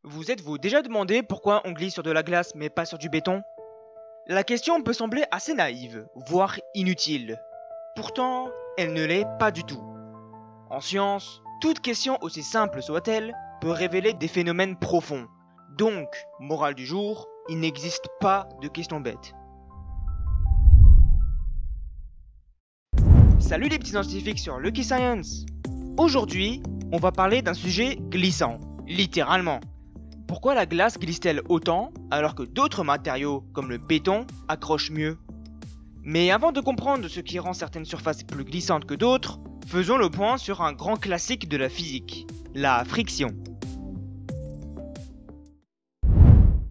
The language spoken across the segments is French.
Vous êtes-vous déjà demandé pourquoi on glisse sur de la glace mais pas sur du béton? La question peut sembler assez naïve, voire inutile. Pourtant, elle ne l'est pas du tout. En science, toute question aussi simple soit-elle peut révéler des phénomènes profonds. Donc, morale du jour, il n'existe pas de questions bêtes. Salut les petits scientifiques sur Lucky Science. Aujourd'hui, on va parler d'un sujet glissant, littéralement. Pourquoi la glace glisse-t-elle autant alors que d'autres matériaux comme le béton accrochent mieux? Mais avant de comprendre ce qui rend certaines surfaces plus glissantes que d'autres, faisons le point sur un grand classique de la physique, la friction.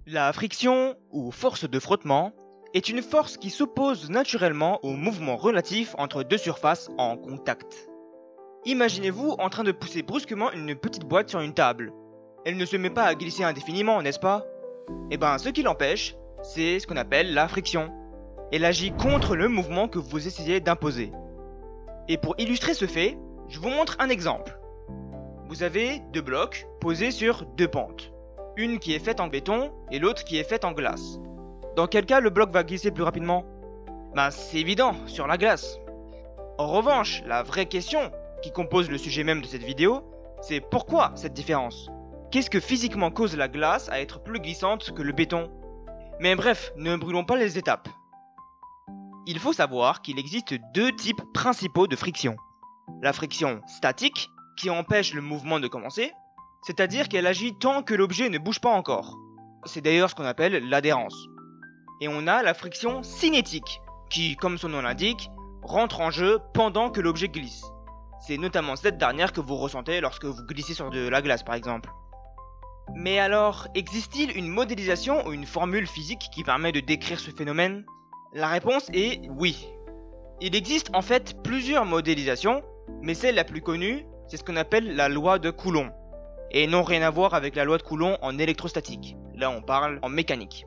La friction, ou force de frottement, est une force qui s'oppose naturellement au mouvement relatif entre deux surfaces en contact. Imaginez-vous en train de pousser brusquement une petite boîte sur une table. Elle ne se met pas à glisser indéfiniment, n'est-ce pas? Eh ben, ce qui l'empêche, c'est ce qu'on appelle la friction. Elle agit contre le mouvement que vous essayez d'imposer. Et pour illustrer ce fait, je vous montre un exemple. Vous avez deux blocs posés sur deux pentes. Une qui est faite en béton et l'autre qui est faite en glace. Dans quel cas le bloc va glisser plus rapidement? Ben, c'est évident, sur la glace. En revanche, la vraie question, qui compose le sujet même de cette vidéo, c'est pourquoi cette différence? Qu'est-ce que physiquement cause la glace à être plus glissante que le béton? Mais bref, ne brûlons pas les étapes. Il faut savoir qu'il existe deux types principaux de friction. La friction statique, qui empêche le mouvement de commencer, c'est-à-dire qu'elle agit tant que l'objet ne bouge pas encore. C'est d'ailleurs ce qu'on appelle l'adhérence. Et on a la friction cinétique, qui, comme son nom l'indique, rentre en jeu pendant que l'objet glisse. C'est notamment cette dernière que vous ressentez lorsque vous glissez sur de la glace par exemple. Mais alors, existe-t-il une modélisation ou une formule physique qui permet de décrire ce phénomène? La réponse est oui. Il existe en fait plusieurs modélisations, mais celle la plus connue, c'est ce qu'on appelle la loi de Coulomb. Et non rien à voir avec la loi de Coulomb en électrostatique. Là on parle en mécanique.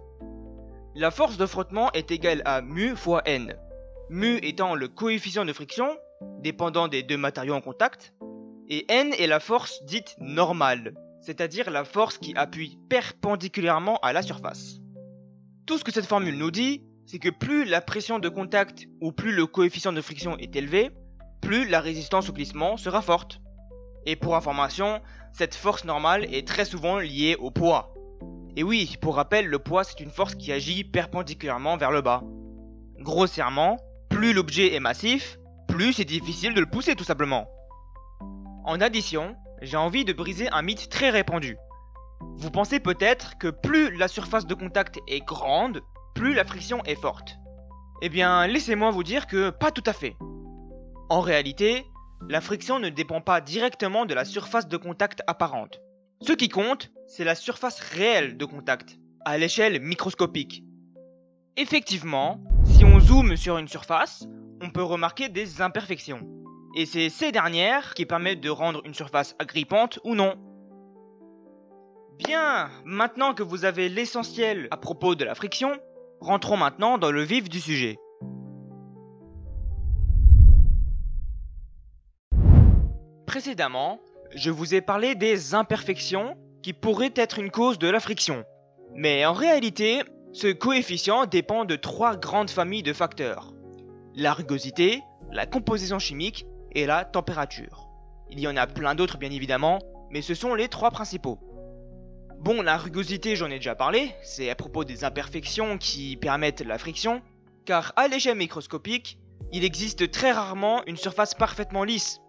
La force de frottement est égale à mu fois n. Mu étant le coefficient de friction, dépendant des deux matériaux en contact, et n est la force dite normale, c'est-à-dire la force qui appuie perpendiculairement à la surface. Tout ce que cette formule nous dit, c'est que plus la pression de contact ou plus le coefficient de friction est élevé, plus la résistance au glissement sera forte. Et pour information, cette force normale est très souvent liée au poids. Et oui, pour rappel, le poids c'est une force qui agit perpendiculairement vers le bas. Grossièrement, plus l'objet est massif, plus c'est difficile de le pousser tout simplement. En addition, j'ai envie de briser un mythe très répandu. Vous pensez peut-être que plus la surface de contact est grande, plus la friction est forte. Eh bien, laissez-moi vous dire que pas tout à fait. En réalité, la friction ne dépend pas directement de la surface de contact apparente. Ce qui compte, c'est la surface réelle de contact, à l'échelle microscopique. Effectivement, si on zoome sur une surface, on peut remarquer des imperfections. Et c'est ces dernières qui permettent de rendre une surface agrippante ou non. Bien, maintenant que vous avez l'essentiel à propos de la friction, rentrons maintenant dans le vif du sujet. Précédemment, je vous ai parlé des imperfections qui pourraient être une cause de la friction. Mais en réalité, ce coefficient dépend de trois grandes familles de facteurs. La rugosité, la composition chimique et la température. Il y en a plein d'autres bien évidemment, mais ce sont les trois principaux. Bon, la rugosité j'en ai déjà parlé, c'est à propos des imperfections qui permettent la friction, car à l'échelle microscopique, il existe très rarement une surface parfaitement lisse.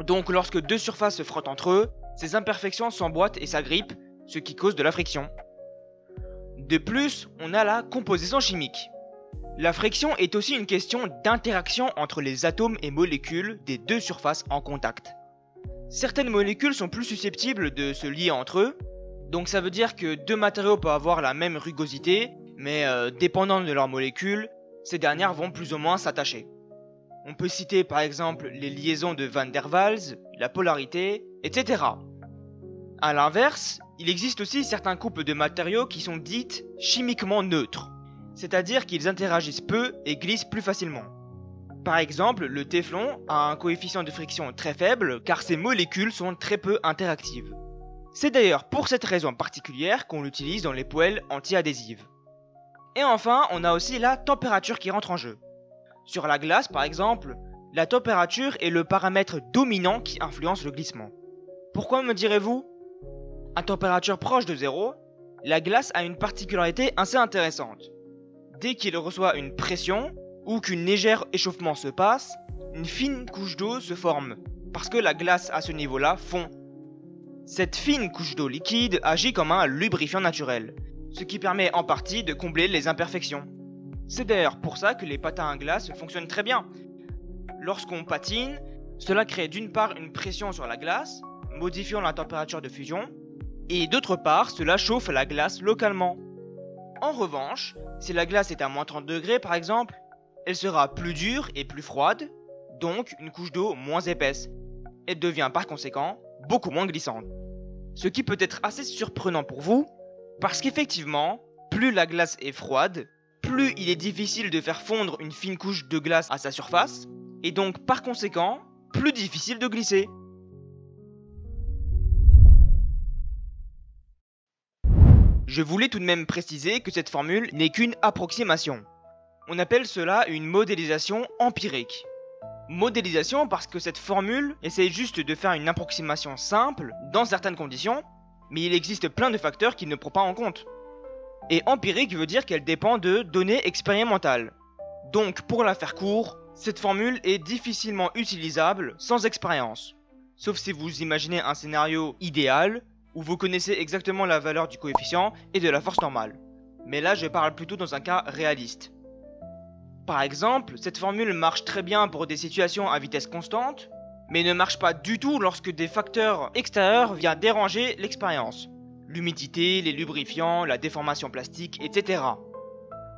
Donc lorsque deux surfaces se frottent entre eux, ces imperfections s'emboîtent et s'agrippent, ce qui cause de la friction. De plus, on a la composition chimique. La friction est aussi une question d'interaction entre les atomes et molécules des deux surfaces en contact. Certaines molécules sont plus susceptibles de se lier entre eux, donc ça veut dire que deux matériaux peuvent avoir la même rugosité, mais dépendant de leurs molécules, ces dernières vont plus ou moins s'attacher. On peut citer par exemple les liaisons de Van der Waals, la polarité, etc. A l'inverse, il existe aussi certains couples de matériaux qui sont dites chimiquement neutres. C'est-à-dire qu'ils interagissent peu et glissent plus facilement. Par exemple, le téflon a un coefficient de friction très faible car ses molécules sont très peu interactives. C'est d'ailleurs pour cette raison particulière qu'on l'utilise dans les poêles anti-adhésives. Et enfin, on a aussi la température qui rentre en jeu. Sur la glace par exemple, la température est le paramètre dominant qui influence le glissement. Pourquoi me direz-vous? À température proche de 0, la glace a une particularité assez intéressante. Dès qu'il reçoit une pression, ou qu'un léger échauffement se passe, une fine couche d'eau se forme, parce que la glace à ce niveau-là fond. Cette fine couche d'eau liquide agit comme un lubrifiant naturel, ce qui permet en partie de combler les imperfections. C'est d'ailleurs pour ça que les patins à glace fonctionnent très bien. Lorsqu'on patine, cela crée d'une part une pression sur la glace, modifiant la température de fusion, et d'autre part, cela chauffe la glace localement. En revanche, si la glace est à moins 30 degrés par exemple, elle sera plus dure et plus froide, donc une couche d'eau moins épaisse. Elle devient par conséquent beaucoup moins glissante. Ce qui peut être assez surprenant pour vous, parce qu'effectivement, plus la glace est froide, plus il est difficile de faire fondre une fine couche de glace à sa surface, et donc par conséquent, plus difficile de glisser. Je voulais tout de même préciser que cette formule n'est qu'une approximation. On appelle cela une modélisation empirique. Modélisation parce que cette formule essaie juste de faire une approximation simple dans certaines conditions, mais il existe plein de facteurs qu'il ne prend pas en compte. Et empirique veut dire qu'elle dépend de données expérimentales. Donc pour la faire court, cette formule est difficilement utilisable sans expérience. Sauf si vous imaginez un scénario idéal, où vous connaissez exactement la valeur du coefficient et de la force normale. Mais là je parle plutôt dans un cas réaliste. Par exemple, cette formule marche très bien pour des situations à vitesse constante, mais ne marche pas du tout lorsque des facteurs extérieurs viennent déranger l'expérience. L'humidité, les lubrifiants, la déformation plastique, etc.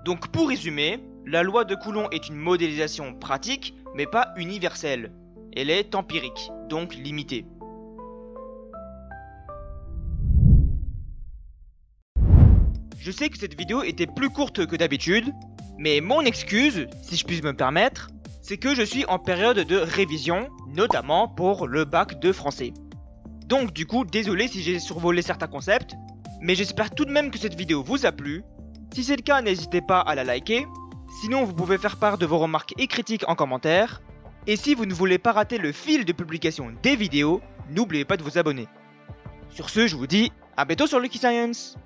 Donc pour résumer, la loi de Coulomb est une modélisation pratique, mais pas universelle. Elle est empirique, donc limitée. Je sais que cette vidéo était plus courte que d'habitude, mais mon excuse, si je puis me permettre, c'est que je suis en période de révision, notamment pour le bac de français. Donc du coup, désolé si j'ai survolé certains concepts, mais j'espère tout de même que cette vidéo vous a plu. Si c'est le cas, n'hésitez pas à la liker, sinon vous pouvez faire part de vos remarques et critiques en commentaire. Et si vous ne voulez pas rater le fil de publication des vidéos, n'oubliez pas de vous abonner. Sur ce, je vous dis à bientôt sur Lucky Science.